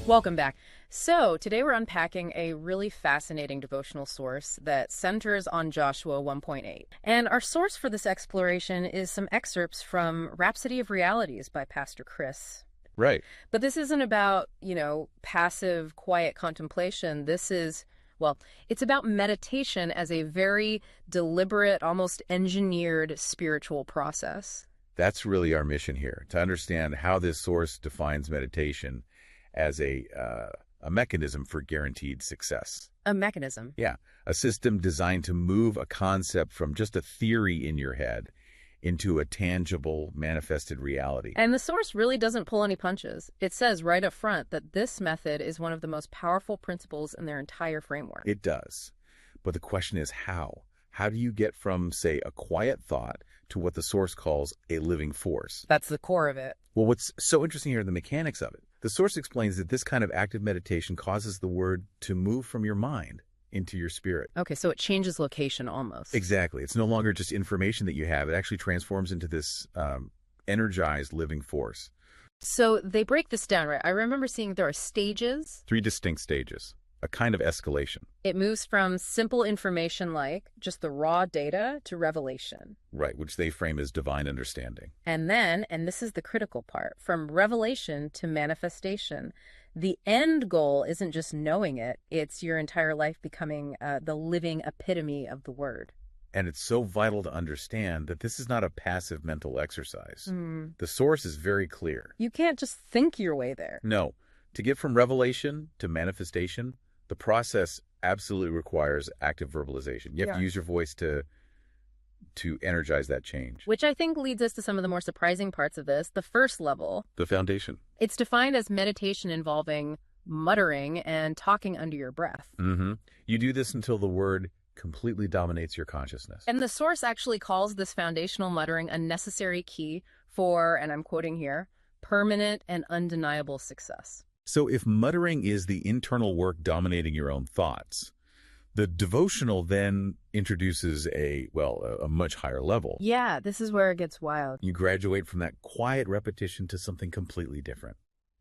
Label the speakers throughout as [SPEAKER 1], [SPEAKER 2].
[SPEAKER 1] Welcome back. So, today we're unpacking a really fascinating devotional source that centers on Joshua 1.8. And our source for this exploration is some excerpts from Rhapsody of Realities by Pastor Chris.
[SPEAKER 2] Right.
[SPEAKER 1] But this isn't about, passive, quiet contemplation. This is, it's about meditation as a very deliberate, almost engineered spiritual process.
[SPEAKER 2] That's really our mission here, to understand how this source defines meditation as a mechanism for guaranteed success.
[SPEAKER 1] A mechanism.
[SPEAKER 2] Yeah, a system designed to move a concept from just a theory in your head into a tangible, manifested reality.
[SPEAKER 1] And the source really doesn't pull any punches. It says right up front that this method is one of the most powerful principles in their entire framework.
[SPEAKER 2] It does. But the question is how? How do you get from, say, a quiet thought to what the source calls a living force?
[SPEAKER 1] That's the core of it.
[SPEAKER 2] Well, what's so interesting here are the mechanics of it. The source explains that this kind of active meditation causes the word to move from your mind into your spirit.
[SPEAKER 1] Okay, so it changes location almost.
[SPEAKER 2] Exactly. It's no longer just information that you have. It actually transforms into this energized living force.
[SPEAKER 1] So they break this down, right? I remember seeing there are stages.
[SPEAKER 2] 3 distinct stages, a kind of escalation.
[SPEAKER 1] It moves from simple information like just the raw data to revelation.
[SPEAKER 2] Right, which they frame as divine understanding.
[SPEAKER 1] And then, and this is the critical part, from revelation to manifestation. The end goal isn't just knowing it, it's your entire life becoming the living epitome of the word.
[SPEAKER 2] And it's so vital to understand that this is not a passive mental exercise. The source is very clear.
[SPEAKER 1] You can't just think your way there.
[SPEAKER 2] No. To get from revelation to manifestation, the process absolutely requires active verbalization. You have to use your voice to energize that change.
[SPEAKER 1] Which I think leads us to some of the more surprising parts of this. The first level.
[SPEAKER 2] The foundation.
[SPEAKER 1] It's defined as meditation involving muttering and talking under your breath.
[SPEAKER 2] You do this until the word completely dominates your consciousness.
[SPEAKER 1] And the source actually calls this foundational muttering a necessary key for, and I'm quoting here, permanent and undeniable success.
[SPEAKER 2] So if muttering is the internal work dominating your own thoughts, the devotional then introduces a much higher level.
[SPEAKER 1] Yeah, this is where it gets wild.
[SPEAKER 2] You graduate from that quiet repetition to something completely different,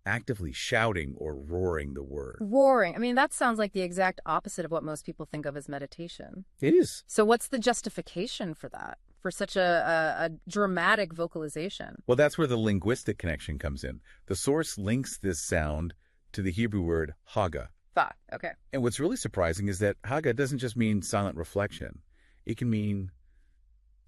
[SPEAKER 2] actively shouting or roaring the word.
[SPEAKER 1] Roaring. I mean, that sounds like the exact opposite of what most people think of as meditation.
[SPEAKER 2] It is.
[SPEAKER 1] So what's the justification for that? For such a dramatic vocalization?
[SPEAKER 2] Well, that's where the linguistic connection comes in. The source links this sound to the Hebrew word haga.
[SPEAKER 1] Okay.
[SPEAKER 2] And what's really surprising is that haga doesn't just mean silent reflection. It can mean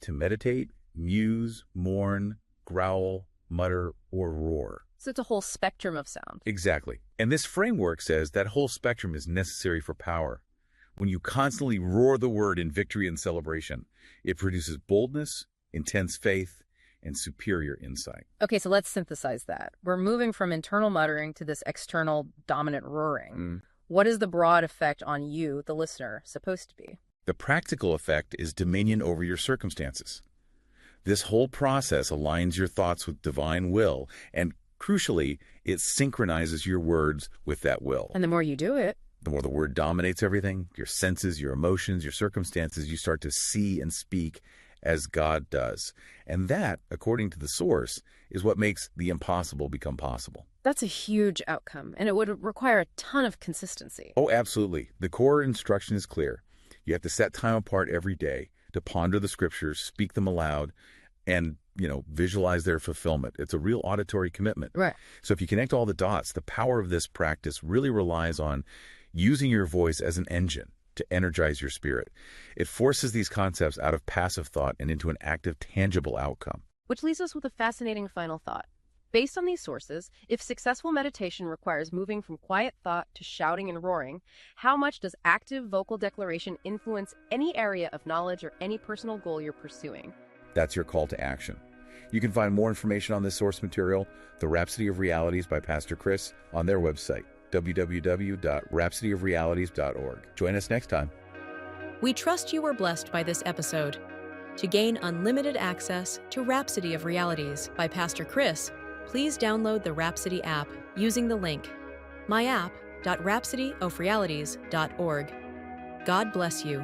[SPEAKER 2] to meditate, muse, mourn, growl, mutter, or roar.
[SPEAKER 1] So it's a whole spectrum of sound.
[SPEAKER 2] Exactly. And this framework says that whole spectrum is necessary for power. When you constantly roar the word in victory and celebration, it produces boldness, intense faith, and superior insight.
[SPEAKER 1] Okay, so let's synthesize that. We're moving from internal muttering to this external dominant roaring. What is the broad effect on you, the listener, supposed to be?
[SPEAKER 2] The practical effect is dominion over your circumstances. This whole process aligns your thoughts with divine will, and crucially, it synchronizes your words with that will.
[SPEAKER 1] And the more you do it,
[SPEAKER 2] the more the word dominates everything, your senses, your emotions, your circumstances, you start to see and speak as God does. And that, according to the source, is what makes the impossible become possible.
[SPEAKER 1] That's a huge outcome, and it would require a ton of consistency.
[SPEAKER 2] Oh, absolutely. The core instruction is clear. You have to set time apart every day to ponder the scriptures, speak them aloud, and, visualize their fulfillment. It's a real auditory commitment.
[SPEAKER 1] Right.
[SPEAKER 2] So if you connect all the dots, the power of this practice really relies on using your voice as an engine to energize your spirit. It forces these concepts out of passive thought and into an active, tangible outcome.
[SPEAKER 1] Which leaves us with a fascinating final thought. Based on these sources, if successful meditation requires moving from quiet thought to shouting and roaring, how much does active vocal declaration influence any area of knowledge or any personal goal you're pursuing?
[SPEAKER 2] That's your call to action. You can find more information on this source material, The Rhapsody of Realities by Pastor Chris, on their website, www.rhapsodyofrealities.org. Join us next time.
[SPEAKER 3] We trust you were blessed by this episode. To gain unlimited access to Rhapsody of Realities by Pastor Chris, please download the Rhapsody app using the link myapp.rhapsodyofrealities.org. God bless you.